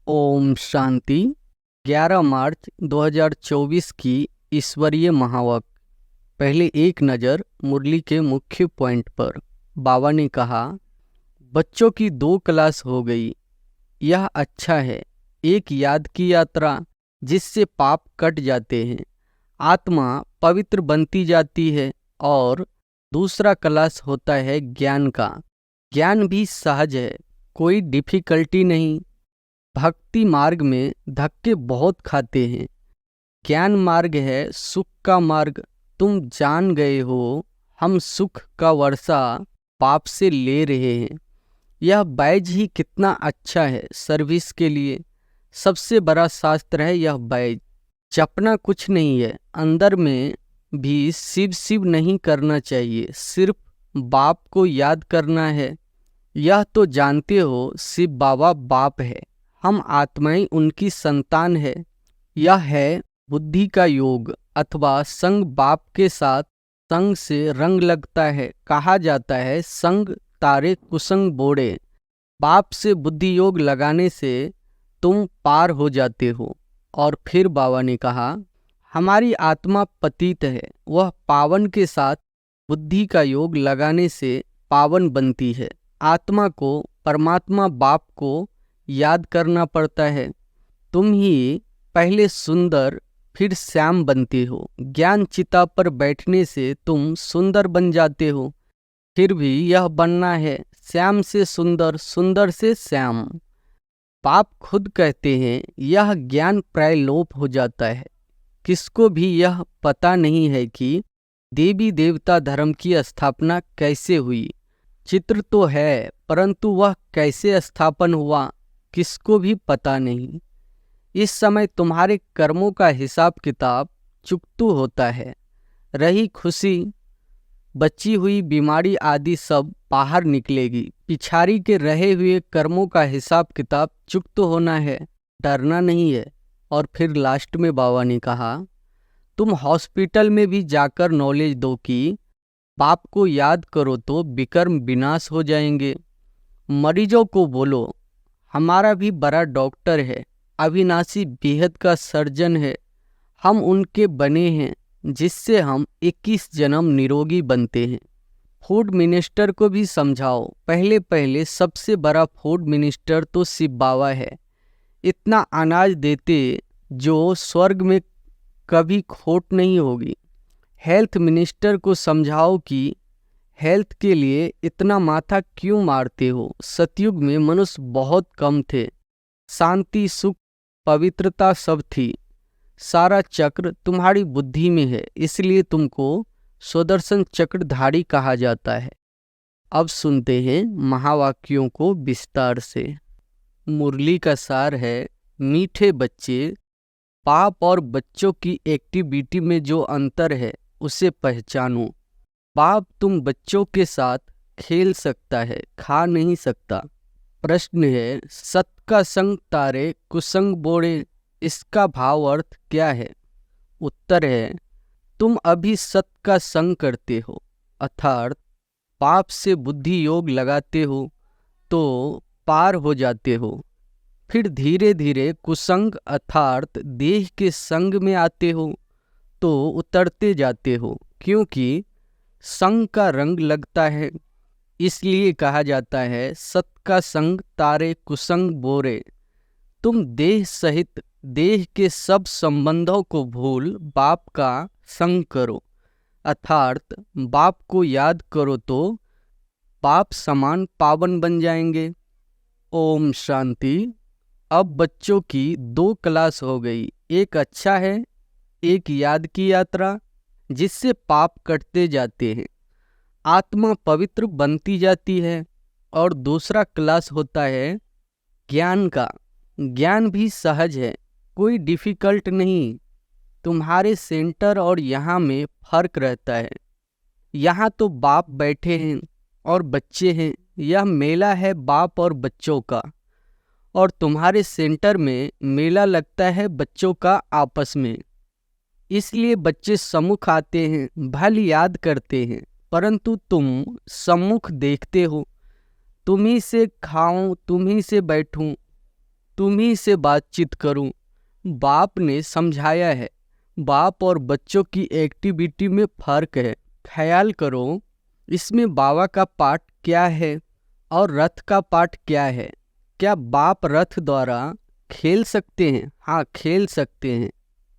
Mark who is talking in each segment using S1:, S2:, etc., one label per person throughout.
S1: ओम शांति। 11 मार्च 2024 की ईश्वरीय महावाक्य। पहले एक नज़र मुरली के मुख्य पॉइंट पर। बाबा ने कहा, बच्चों की 2 क्लास हो गई, यह अच्छा है। एक याद की यात्रा जिससे पाप कट जाते हैं, आत्मा पवित्र बनती जाती है, और दूसरा क्लास होता है ज्ञान का। ज्ञान भी सहज है, कोई डिफिकल्टी नहीं। भक्ति मार्ग में धक्के बहुत खाते हैं। ज्ञान मार्ग है सुख का मार्ग। तुम जान गए हो, हम सुख का वर्षा पाप से ले रहे हैं। यह बैज ही कितना अच्छा है सर्विस के लिए। सबसे बड़ा शास्त्र है यह बैज। जपना कुछ नहीं है, अंदर में भी शिव शिव नहीं करना चाहिए, सिर्फ बाप को याद करना है। यह तो जानते हो शिव बाबा बाप है, हम आत्माएं उनकी संतान है। यह है बुद्धि का योग, अथवा संग बाप के साथ। संग से रंग लगता है, कहा जाता है संग तारे कुसंग बोड़े। बाप से बुद्धि योग लगाने से तुम पार हो जाते हो। और फिर बाबा ने कहा, हमारी आत्मा पतित है, वह पावन के साथ बुद्धि का योग लगाने से पावन बनती है। आत्मा को परमात्मा बाप को याद करना पड़ता है। तुम ही पहले सुंदर फिर श्याम बनते हो। ज्ञान चिता पर बैठने से तुम सुंदर बन जाते हो। फिर भी यह बनना है श्याम से सुंदर, सुंदर से श्याम। बाप खुद कहते हैं यह ज्ञान प्राय लोप हो जाता है। किसको भी यह पता नहीं है कि देवी देवता धर्म की स्थापना कैसे हुई। चित्र तो है, परंतु वह कैसे स्थापन हुआ किसको भी पता नहीं। इस समय तुम्हारे कर्मों का हिसाब किताब चुकतू होता है। रही खुशी, बची हुई बीमारी आदि सब बाहर निकलेगी। पिछाड़ी के रहे हुए कर्मों का हिसाब किताब चुकतू होना है, डरना नहीं है। और फिर लास्ट में बाबा ने कहा, तुम हॉस्पिटल में भी जाकर नॉलेज दो कि बाप को याद करो तो विकर्म विनाश हो जाएंगे। मरीजों को बोलो, हमारा भी बड़ा डॉक्टर है, अविनाशी बेहद का सर्जन है। हम उनके बने हैं जिससे हम 21 जन्म निरोगी बनते हैं। फूड मिनिस्टर को भी समझाओ, पहले पहले सबसे बड़ा फूड मिनिस्टर तो शिव बाबा है। इतना अनाज देते जो स्वर्ग में कभी खोट नहीं होगी। हेल्थ मिनिस्टर को समझाओ कि हेल्थ के लिए इतना माथा क्यों मारते हो। सतयुग में मनुष्य बहुत कम थे, शांति सुख पवित्रता सब थी। सारा चक्र तुम्हारी बुद्धि में है, इसलिए तुमको सुदर्शन चक्रधारी कहा जाता है। अब सुनते हैं महावाक्यों को विस्तार से। मुरली का सार है, मीठे बच्चे, बाप और बच्चों की एक्टिविटी में जो अंतर है उसे पहचानो। बाप तुम बच्चों के साथ खेल सकता है, खा नहीं सकता। प्रश्न है, सत का संग तारे कुसंग बोड़े, इसका भाव अर्थ क्या है? उत्तर है, तुम अभी सत का संग करते हो, अर्थात पाप से बुद्धि योग लगाते हो तो पार हो जाते हो। फिर धीरे धीरे कुसंग अर्थात देह के संग में आते हो तो उतरते जाते हो, क्योंकि संग का रंग लगता है। इसलिए कहा जाता है सत का संग तारे कुसंग बोरे। तुम देह सहित देह के सब संबंधों को भूल बाप का संग करो, अर्थात बाप को याद करो तो बाप समान पावन बन जाएंगे। ओम शांति। अब बच्चों की 2 क्लास हो गई, एक अच्छा है, एक याद की यात्रा जिससे पाप कटते जाते हैं, आत्मा पवित्र बनती जाती है। और दूसरा क्लास होता है ज्ञान का। ज्ञान भी सहज है, कोई डिफिकल्ट नहीं। तुम्हारे सेंटर और यहाँ में फर्क रहता है। यहाँ तो बाप बैठे हैं और बच्चे हैं, यह मेला है बाप और बच्चों का। और तुम्हारे सेंटर में मेला लगता है बच्चों का आपस में। इसलिए बच्चे सम्मुख आते हैं, भल याद करते हैं, परंतु तुम सम्मुख देखते हो। तुम ही से खाऊं, तुम ही से बैठूं, तुम ही से बातचीत करूं। बाप ने समझाया है। बाप और बच्चों की एक्टिविटी में फर्क है। ख्याल करो, इसमें बाबा का पार्ट क्या है और रथ का पार्ट क्या है। क्या बाप रथ द्वारा खेल सकते हैं? हाँ, खेल सकते हैं।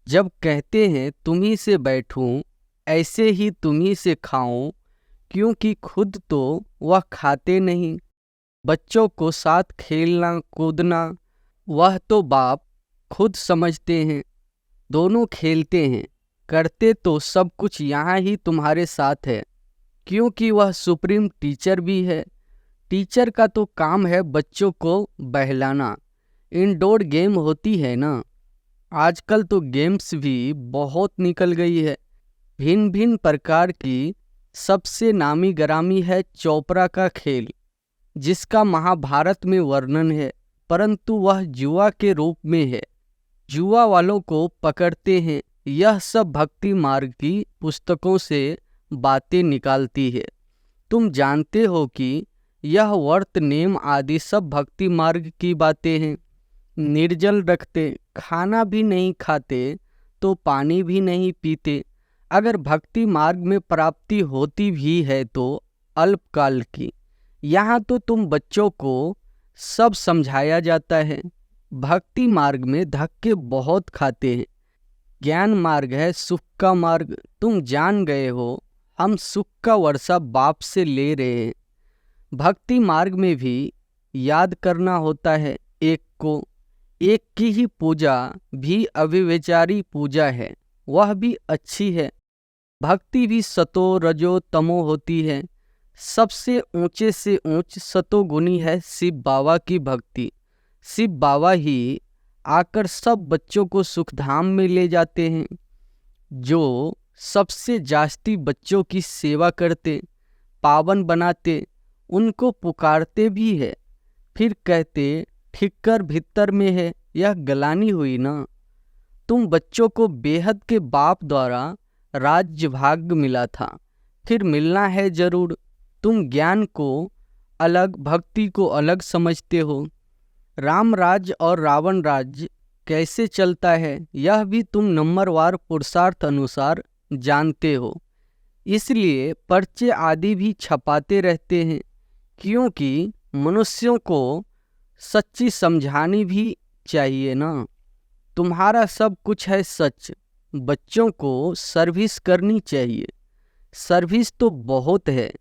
S1: जब कहते हैं तुम ही से बैठूं, ऐसे ही तुम ही से खाऊं, क्योंकि खुद तो वह खाते नहीं। बच्चों को साथ खेलना कूदना वह तो बाप खुद समझते हैं। दोनों खेलते हैं, करते तो सब कुछ यहाँ ही तुम्हारे साथ है, क्योंकि वह सुप्रीम टीचर भी है। टीचर का तो काम है बच्चों को बहलाना। इंडोर गेम होती है ना, आजकल तो गेम्स भी बहुत निकल गई है, भिन्न भिन्न प्रकार की। सबसे नामी गरामी है चोपड़ा का खेल, जिसका महाभारत में वर्णन है, परंतु वह जुआ के रूप में है। जुआ वालों को पकड़ते हैं। यह सब भक्ति मार्ग की पुस्तकों से बातें निकालती है। तुम जानते हो कि यह व्रत नेम आदि सब भक्ति मार्ग की बातें हैं। निर्जल रखते, खाना भी नहीं खाते तो पानी भी नहीं पीते। अगर भक्ति मार्ग में प्राप्ति होती भी है तो अल्पकाल की। यहाँ तो तुम बच्चों को सब समझाया जाता है। भक्ति मार्ग में धक्के बहुत खाते हैं। ज्ञान मार्ग है सुख का मार्ग। तुम जान गए हो, हम सुख का वर्षा बाप से ले रहे हैं। भक्ति मार्ग में भी याद करना होता है एक को। एक की ही पूजा भी अव्यभिचारी पूजा है, वह भी अच्छी है। भक्ति भी सतो रजो तमो होती है। सबसे ऊंचे से ऊंच सतोगुणी है शिव बाबा की भक्ति। शिव बाबा ही आकर सब बच्चों को सुखधाम में ले जाते हैं। जो सबसे जास्ती बच्चों की सेवा करते, पावन बनाते, उनको पुकारते भी है, फिर कहते ठिक्कर भीतर में है। यह गलानी हुई ना। तुम बच्चों को बेहद के बाप द्वारा राज्य भाग्य मिला था, फिर मिलना है जरूर। तुम ज्ञान को अलग, भक्ति को अलग समझते हो। राम राज्य और रावण राज्य कैसे चलता है, यह भी तुम नंबरवार पुरुषार्थ अनुसार जानते हो। इसलिए पर्चे आदि भी छपाते रहते हैं, क्योंकि मनुष्यों को सच्ची समझानी भी चाहिए ना। तुम्हारा सब कुछ है सच, बच्चों को सर्विस करनी चाहिए। सर्विस तो बहुत है,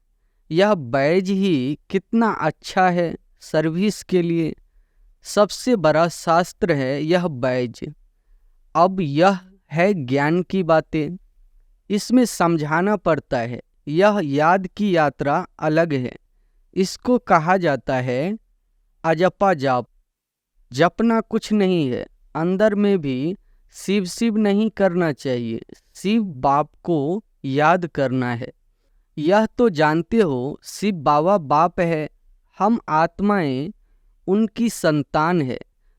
S1: यह बैज ही कितना अच्छा है सर्विस के लिए। सबसे बड़ा शास्त्र है यह बैज। अब यह है ज्ञान की बातें, इसमें समझाना पड़ता है। यह याद की यात्रा अलग है। इसको कहा जाता है अजपा जाप। जपना कुछ नहीं है, अंदर में भी शिव शिव नहीं करना चाहिए, शिव बाप को याद करना है। यह तो जानते हो शिव बाबा बाप है, हम आत्माएं उनकी संतान है।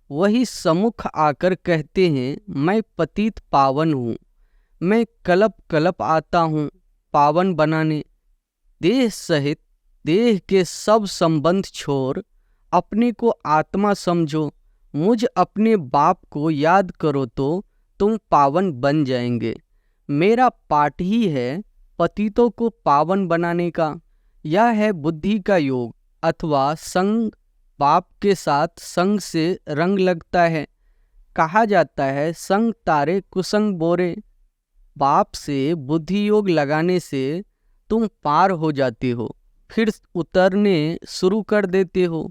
S1: वही सम्मुख आकर कहते हैं मैं पतित पावन हूँ, मैं कलप कलप आता हूँ पावन बनाने। देह सहित देह के सब संबंध छोड़ अपने को आत्मा समझो। मुझ अपने बाप को याद करो तो तुम पावन बन जाएंगे। मेरा पाठ ही है पतितों को पावन बनाने का। यह है बुद्धि का योग अथवा संग। बाप के साथ संग से रंग लगता है। कहा जाता है संग तारे कुसंग बोरे। बाप से बुद्धि योग लगाने से तुम पार हो जाते हो, फिर उतरने शुरू कर देते हो।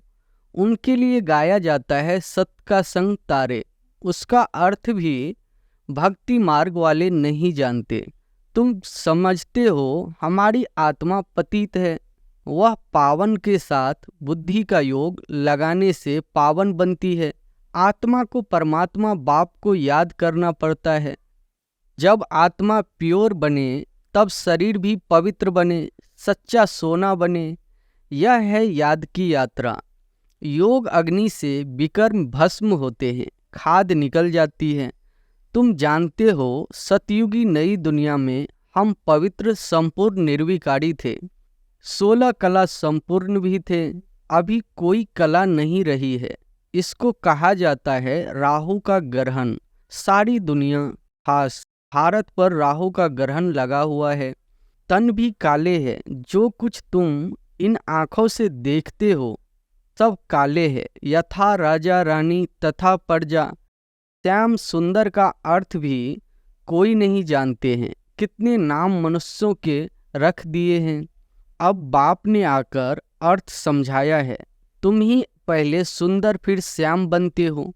S1: उनके लिए गाया जाता है सत का संग तारे। उसका अर्थ भी भक्ति मार्ग वाले नहीं जानते। तुम समझते हो हमारी आत्मा पतित है, वह पावन के साथ बुद्धि का योग लगाने से पावन बनती है। आत्मा को परमात्मा बाप को याद करना पड़ता है। जब आत्मा प्योर बने तब शरीर भी पवित्र बने, सच्चा सोना बने। यह है याद की यात्रा। योग अग्नि से विकर्म भस्म होते हैं, खाद निकल जाती है। तुम जानते हो सतयुगी नई दुनिया में हम पवित्र संपूर्ण निर्विकारी थे। 16 कला संपूर्ण भी थे। अभी कोई कला नहीं रही है। इसको कहा जाता है राहु का ग्रहण। सारी दुनिया, खास भारत पर राहु का ग्रहण लगा हुआ है। तन भी काले है। जो कुछ तुम इन आँखों से देखते हो सब काले है। यथा राजा रानी तथा प्रजा। श्याम सुंदर का अर्थ भी कोई नहीं जानते हैं। कितने नाम मनुष्यों के रख दिए हैं। अब बाप ने आकर अर्थ समझाया है। तुम ही पहले सुंदर फिर श्याम बनते हो।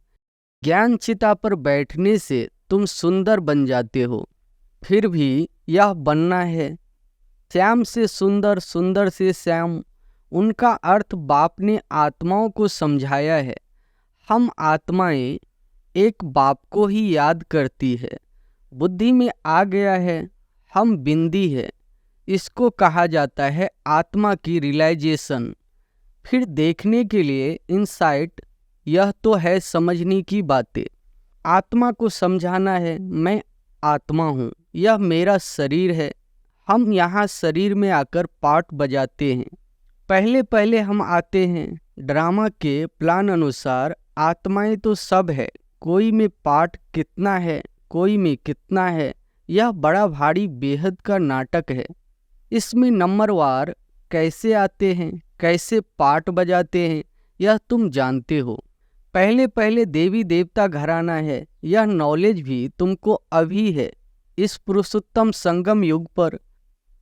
S1: ज्ञान चिता पर बैठने से तुम सुंदर बन जाते हो। फिर भी यह बनना है। श्याम से सुंदर, सुंदर से श्याम। उनका अर्थ बाप ने आत्माओं को समझाया है। हम आत्माएं एक बाप को ही याद करती है। बुद्धि में आ गया है हम बिंदी है। इसको कहा जाता है आत्मा की रियलाइजेशन। फिर देखने के लिए इंसाइट। यह तो है समझने की बातें। आत्मा को समझाना है मैं आत्मा हूँ, यह मेरा शरीर है। हम यहाँ शरीर में आकर पार्ट बजाते हैं। पहले पहले हम आते हैं। ड्रामा के प्लान अनुसार आत्माएं तो सब है। कोई में पार्ट कितना है, कोई में कितना है। यह बड़ा भारी बेहद का नाटक है। इसमें नंबरवार कैसे आते हैं, कैसे पार्ट बजाते हैं, यह तुम जानते हो। पहले पहले देवी देवता घराना है। यह नॉलेज भी तुमको अभी है इस पुरुषोत्तम संगम युग पर।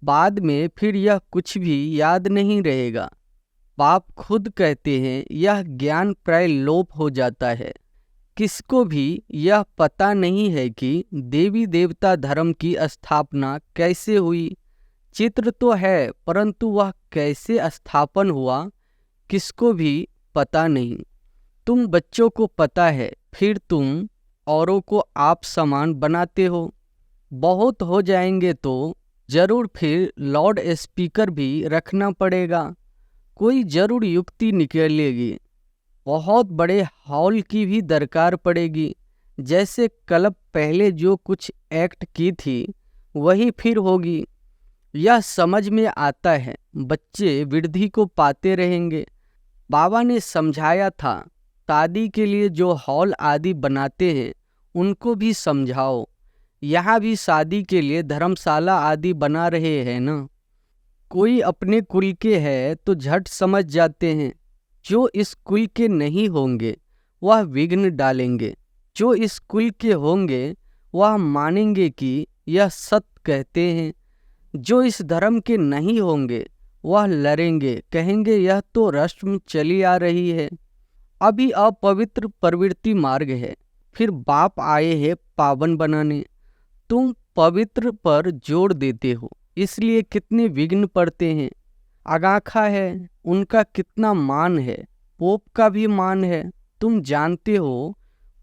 S1: बाद में फिर यह कुछ भी याद नहीं रहेगा। बाप खुद कहते हैं यह ज्ञान प्राय लोप हो जाता है। किसको भी यह पता नहीं है कि देवी देवता धर्म की स्थापना कैसे हुई। चित्र तो है परंतु वह कैसे स्थापन हुआ किसको भी पता नहीं। तुम बच्चों को पता है, फिर तुम औरों को आप समान बनाते हो। बहुत हो जाएंगे तो जरूर फिर लाउड स्पीकर भी रखना पड़ेगा। कोई जरूर युक्ति निकलेगी। बहुत बड़े हॉल की भी दरकार पड़ेगी। जैसे क्लब पहले जो कुछ एक्ट की थी वही फिर होगी। यह समझ में आता है। बच्चे वृद्धि को पाते रहेंगे। बाबा ने समझाया था शादी के लिए जो हॉल आदि बनाते हैं उनको भी समझाओ। यहाँ भी शादी के लिए धर्मशाला आदि बना रहे हैं ना। कोई अपने कुल के है तो झट समझ जाते हैं। जो इस कुल के नहीं होंगे वह विघ्न डालेंगे। जो इस कुल के होंगे वह मानेंगे कि यह सत्य कहते हैं। जो इस धर्म के नहीं होंगे वह लड़ेंगे, कहेंगे यह तो रस्म चली आ रही है। अभी अपवित्र प्रवृत्ति मार्ग है। फिर बाप आए हैं पावन बनाने। तुम पवित्र पर जोर देते हो इसलिए कितने विघ्न पड़ते हैं। आगाखा है उनका कितना मान है। पोप का भी मान है। तुम जानते हो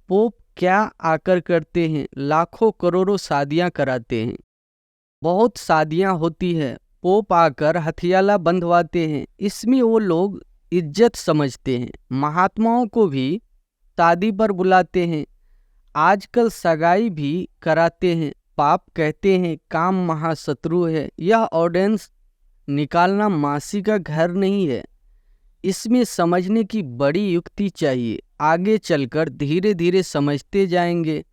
S1: पोप क्या आकर करते हैं। लाखों करोड़ों शादियां कराते हैं। बहुत शादियां होती है। पोप आकर हथियाला बंधवाते हैं। इसमें वो लोग इज्जत समझते हैं। महात्माओं को भी शादी पर बुलाते हैं। आजकल सगाई भी कराते हैं। पाप कहते हैं काम महाशत्रु है। यह ऑडियंस निकालना मासी का घर नहीं है। इसमें समझने की बड़ी युक्ति चाहिए। आगे चलकर धीरे धीरे समझते जाएंगे।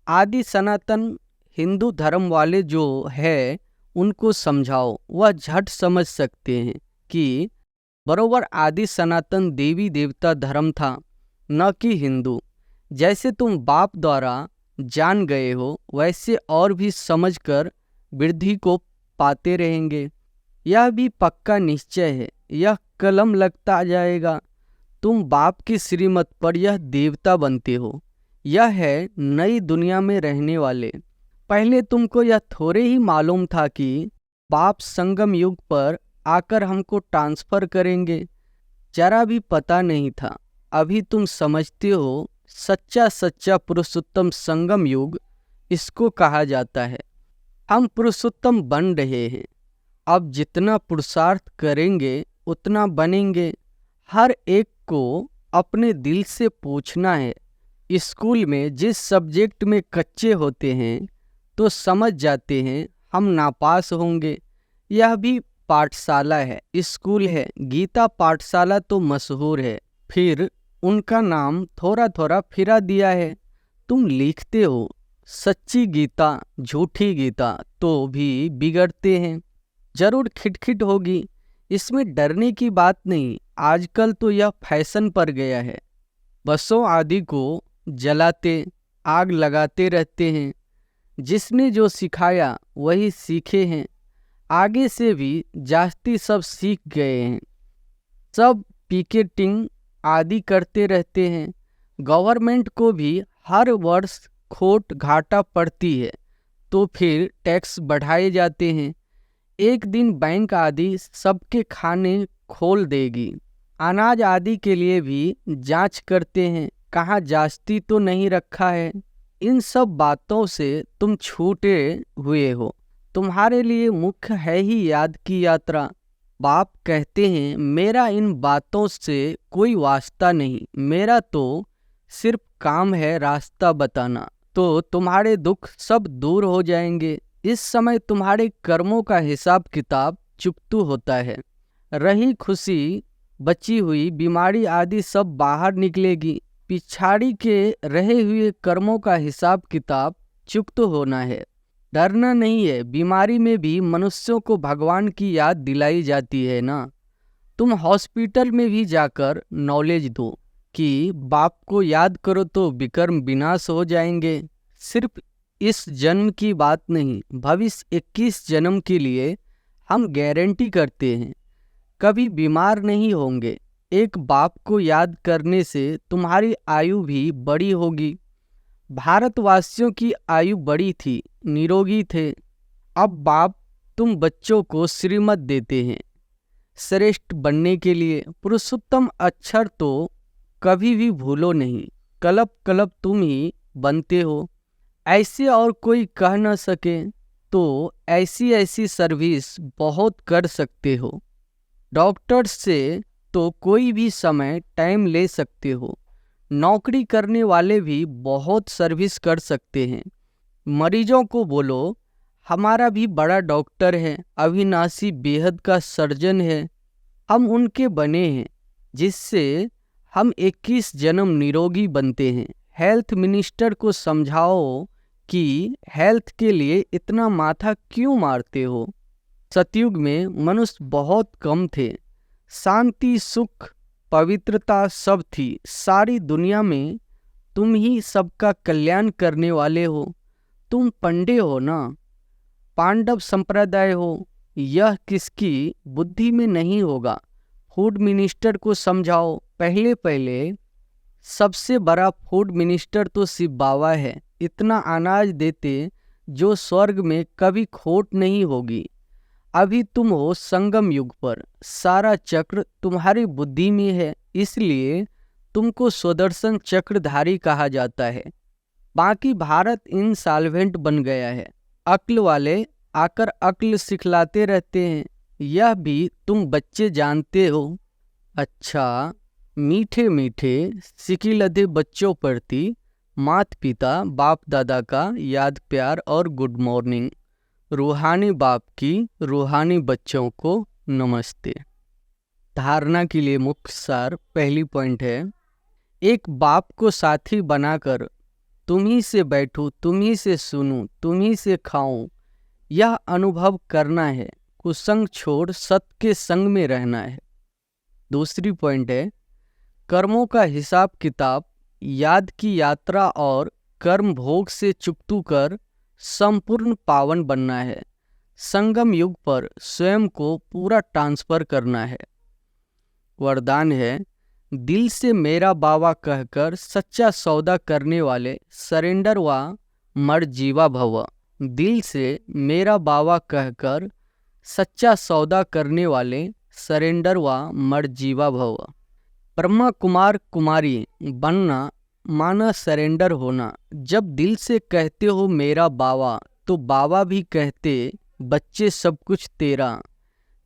S1: आदि सनातन हिंदू धर्म वाले जो है उनको समझाओ, वह झट समझ सकते हैं कि बरोबर आदि सनातन देवी देवता धर्म था, न कि हिंदू। जैसे तुम बाप द्वारा जान गए हो वैसे और भी समझकर वृद्धि को पाते रहेंगे। यह भी पक्का निश्चय है। यह कलम लगता जाएगा। तुम बाप की श्रीमत पर यह देवता बनते हो। यह है नई दुनिया में रहने वाले। पहले तुमको यह थोड़े ही मालूम था कि बाप संगम युग पर आकर हमको ट्रांसफर करेंगे। जरा भी पता नहीं था। अभी तुम समझते हो सच्चा सच्चा पुरुषोत्तम संगम युग इसको कहा जाता है। हम पुरुषोत्तम बन रहे हैं। अब जितना पुरुषार्थ करेंगे उतना बनेंगे। हर एक को अपने दिल से पूछना है। स्कूल में जिस सब्जेक्ट में कच्चे होते हैं तो समझ जाते हैं हम नापास होंगे। यह भी पाठशाला है, स्कूल है। गीता पाठशाला तो मशहूर है। फिर उनका नाम थोड़ा थोड़ा फिरा दिया है। तुम लिखते हो सच्ची गीता झूठी गीता तो भी बिगड़ते हैं। जरूर खिटखिट होगी, इसमें डरने की बात नहीं। आजकल तो यह फैशन पर गया है। बसों आदि को जलाते आग लगाते रहते हैं। जिसने जो सिखाया वही सीखे हैं। आगे से भी जास्ती सब सीख गए हैं। सब पिकेटिंग आदि करते रहते हैं। गवर्नमेंट को भी हर वर्ष खोट घाटा पड़ती है तो फिर टैक्स बढ़ाए जाते हैं। एक दिन बैंक आदि सबके खाने खोल देगी। अनाज आदि के लिए भी जांच करते हैं, कहाँ जास्ती तो नहीं रखा है। इन सब बातों से तुम छूटे हुए हो। तुम्हारे लिए मुख्य है ही याद की यात्रा। बाप कहते हैं मेरा इन बातों से कोई वास्ता नहीं, मेरा तो सिर्फ काम है रास्ता बताना। तो तुम्हारे दुख सब दूर हो जाएंगे। इस समय तुम्हारे कर्मों का हिसाब किताब चुकतू होता है। रही खुशी बची हुई बीमारी आदि सब बाहर निकलेगी। पिछाड़ी के रहे हुए कर्मों का हिसाब किताब चुकतू होना है। डरना नहीं है। बीमारी में भी मनुष्यों को भगवान की याद दिलाई जाती है ना। तुम हॉस्पिटल में भी जाकर नॉलेज दो कि बाप को याद करो तो विकर्म विनाश हो जाएंगे। सिर्फ इस जन्म की बात नहीं, भविष्य 21 जन्म के लिए हम गारंटी करते हैं कभी बीमार नहीं होंगे। एक बाप को याद करने से तुम्हारी आयु भी बड़ी होगी। भारतवासियों की आयु बड़ी थी, निरोगी थे। अब बाप तुम बच्चों को श्रीमत देते हैं श्रेष्ठ बनने के लिए। पुरुषोत्तम अक्षर तो कभी भी भूलो नहीं। कलप कलप तुम ही बनते हो। ऐसे और कोई कह न सके तो ऐसी ऐसी सर्विस बहुत कर सकते हो। डॉक्टर से तो कोई भी समय टाइम ले सकते हो। नौकरी करने वाले भी बहुत सर्विस कर सकते हैं। मरीजों को बोलो हमारा भी बड़ा डॉक्टर है, अविनाशी बेहद का सर्जन है। हम उनके बने हैं जिससे हम 21 जन्म निरोगी बनते हैं। हेल्थ मिनिस्टर को समझाओ कि हेल्थ के लिए इतना माथा क्यों मारते हो। सतयुग में मनुष्य बहुत कम थे। शांति सुख पवित्रता सब थी। सारी दुनिया में तुम ही सबका कल्याण करने वाले हो। तुम पंडे हो ना, पांडव संप्रदाय हो। यह किसकी बुद्धि में नहीं होगा। फूड मिनिस्टर को समझाओ। पहले पहले सबसे बड़ा फूड मिनिस्टर तो शिव बाबा है। इतना अनाज देते जो स्वर्ग में कभी खोट नहीं होगी। अभी तुम हो संगम युग पर। सारा चक्र तुम्हारी बुद्धि में है, इसलिए तुमको स्वदर्शन चक्रधारी कहा जाता है। बाकी भारत इंसॉल्वेंट बन गया है। अक्ल वाले आकर अक्ल सिखलाते रहते हैं। यह भी तुम बच्चे जानते हो। अच्छा, मीठे मीठे सिकिलधे बच्चों प्रति माता पिता बाप दादा का याद प्यार और गुड मॉर्निंग। रूहानी बाप की रूहानी बच्चों को नमस्ते। धारणा के लिए मुख्य सार पहली पॉइंट है, एक बाप को साथी बनाकर तुम ही से बैठूं, तुम ही से सुनूं, तुम ही से खाऊं, यह अनुभव करना है। कुसंग छोड़ सत्य के संग में रहना है। दूसरी पॉइंट है, कर्मों का हिसाब किताब याद की यात्रा और कर्म भोग से चुकतू कर संपूर्ण पावन बनना है। संगम युग पर स्वयं को पूरा ट्रांसफर करना है। वरदान है, दिल से मेरा बाबा कहकर सच्चा सौदा करने वाले सरेंडर व मर्जीवा भव। दिल से मेरा बाबा कहकर सच्चा सौदा करने वाले सरेंडर व मर्जीवा भव। ब्रह्मा कुमार कुमारी बनना माना सरेंडर होना। जब दिल से कहते हो मेरा बाबा, तो बाबा भी कहते बच्चे सब कुछ तेरा।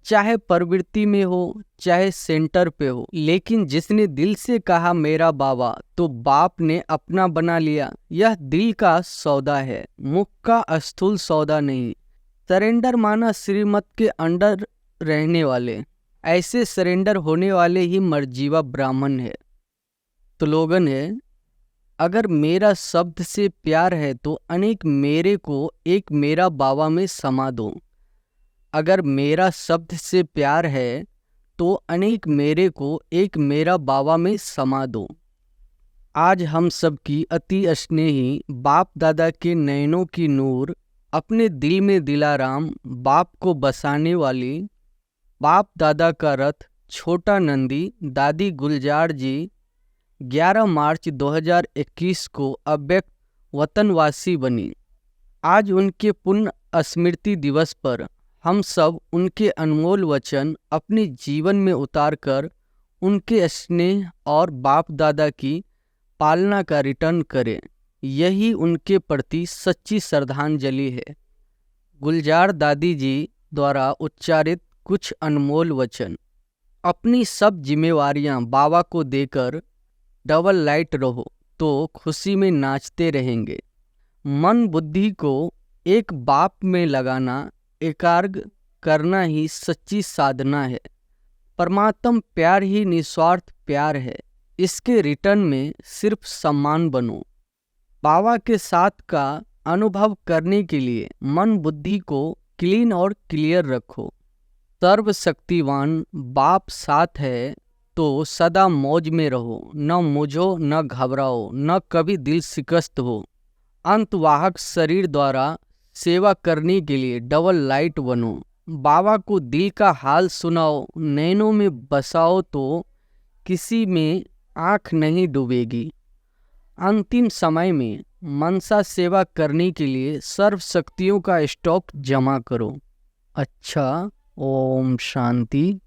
S1: चाहे प्रवृत्ति में हो चाहे सेंटर पे हो, लेकिन जिसने दिल से कहा मेरा बाबा तो बाप ने अपना बना लिया। यह दिल का सौदा है, मुख का स्थूल सौदा नहीं। सरेंडर माना श्रीमत के अंडर रहने वाले। ऐसे सरेंडर होने वाले ही मर्जीवा ब्राह्मण है। स्लोगन है, अगर मेरा शब्द से प्यार है तो अनेक मेरे को एक मेरा बाबा में समा दो। अगर मेरा शब्द से प्यार है तो अनेक मेरे को एक मेरा बाबा में समा दो। आज हम सब की अति स्नेही बाप दादा के नयनों की नूर, अपने दिल में दिलाराम बाप को बसाने वाली बाप दादा का रथ छोटा नंदी दादी गुलजार जी 11 मार्च 2021 को अव्यक्त वतनवासी बनी। आज उनके पुण्य स्मृति दिवस पर हम सब उनके अनमोल वचन अपने जीवन में उतारकर उनके स्नेह और बाप दादा की पालना का रिटर्न करें। यही उनके प्रति सच्ची श्रद्धांजलि है। गुलजार दादी जी द्वारा उच्चारित कुछ अनमोल वचन। अपनी सब जिम्मेवारियां बाबा को देकर डबल लाइट रहो तो खुशी में नाचते रहेंगे। मन बुद्धि को एक बाप में लगाना, एकाग्र करना ही सच्ची साधना है। परमात्म प्यार ही निस्वार्थ प्यार है। इसके रिटर्न में सिर्फ सम्मान बनो। बाबा के साथ का अनुभव करने के लिए मन बुद्धि को क्लीन और क्लियर रखो। सर्वशक्तिवान बाप साथ है तो सदा मौज में रहो। न मुझो न घबराओ, न कभी दिल शिकस्त हो। अंतवाहक शरीर द्वारा सेवा करने के लिए डबल लाइट बनो। बाबा को दिल का हाल सुनाओ, नैनों में बसाओ तो किसी में आँख नहीं डूबेगी। अंतिम समय में मनसा सेवा करने के लिए सर्व शक्तियों का स्टॉक जमा करो। अच्छा, ओम शांति।